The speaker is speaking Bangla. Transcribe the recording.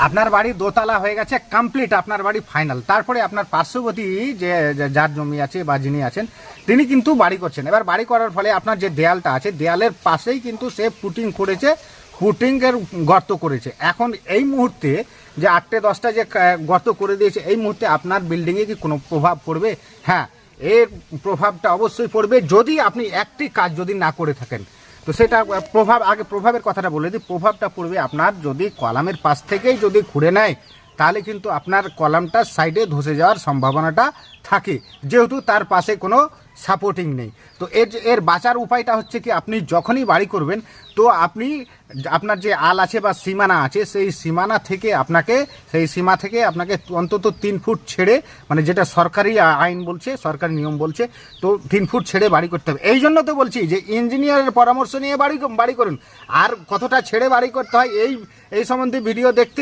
আপনার বাড়ি দোতলা হয়ে গেছে কমপ্লিট, আপনার বাড়ি ফাইনাল, তারপরে আপনার পার্শ্ববর্তী যে যার জমি আছে বা যিনি আছেন তিনি কিন্তু বাড়ি করছেন। এবার বাড়ি করার ফলে আপনার যে দেয়ালটা আছে দেয়ালের পাশেই কিন্তু সে ফুটিং করেছে, ফুটিংয়ের গর্ত করেছে। এখন এই মুহূর্তে যে 8-10টা যে গর্ত করে দিয়েছে, এই মুহূর্তে আপনার বিল্ডিংয়ে কি কোনো প্রভাব পড়বে? হ্যাঁ, এর প্রভাবটা অবশ্যই পড়বে যদি আপনি একটি কাজ যদি না করে থাকেন। তো সেটা প্রভাব, আগে প্রভাবের কথাটা বলে দিই। প্রভাবটা পড়বে আপনার যদি কলামের পাশ থেকেই যদি খুঁড়ে নেয়, তাহলে কিন্তু আপনার কলামটার সাইডে ধসে যাওয়ার সম্ভাবনাটা থাকে, যেহেতু তার পাশে কোনো সাপোর্টিং নেই। তো এর বাঁচার উপায়টা হচ্ছে কি, আপনি যখনই বাড়ি করবেন তো আপনি আপনার যে আল আছে বা সীমানা আছে, সেই সীমানা থেকে আপনাকে, সেই সীমা থেকে আপনাকে অন্তত 3 ফুট ছেড়ে, মানে যেটা সরকারি আইন বলছে, সরকারি নিয়ম বলছে, তো 3 ফুট ছেড়ে বাড়ি করতে হবে। এই জন্য তো বলছি যে ইঞ্জিনিয়ারের পরামর্শ নিয়ে বাড়ি করুন। আর কতটা ছেড়ে বাড়ি করতে হয় এই সম্বন্ধে ভিডিও দেখতে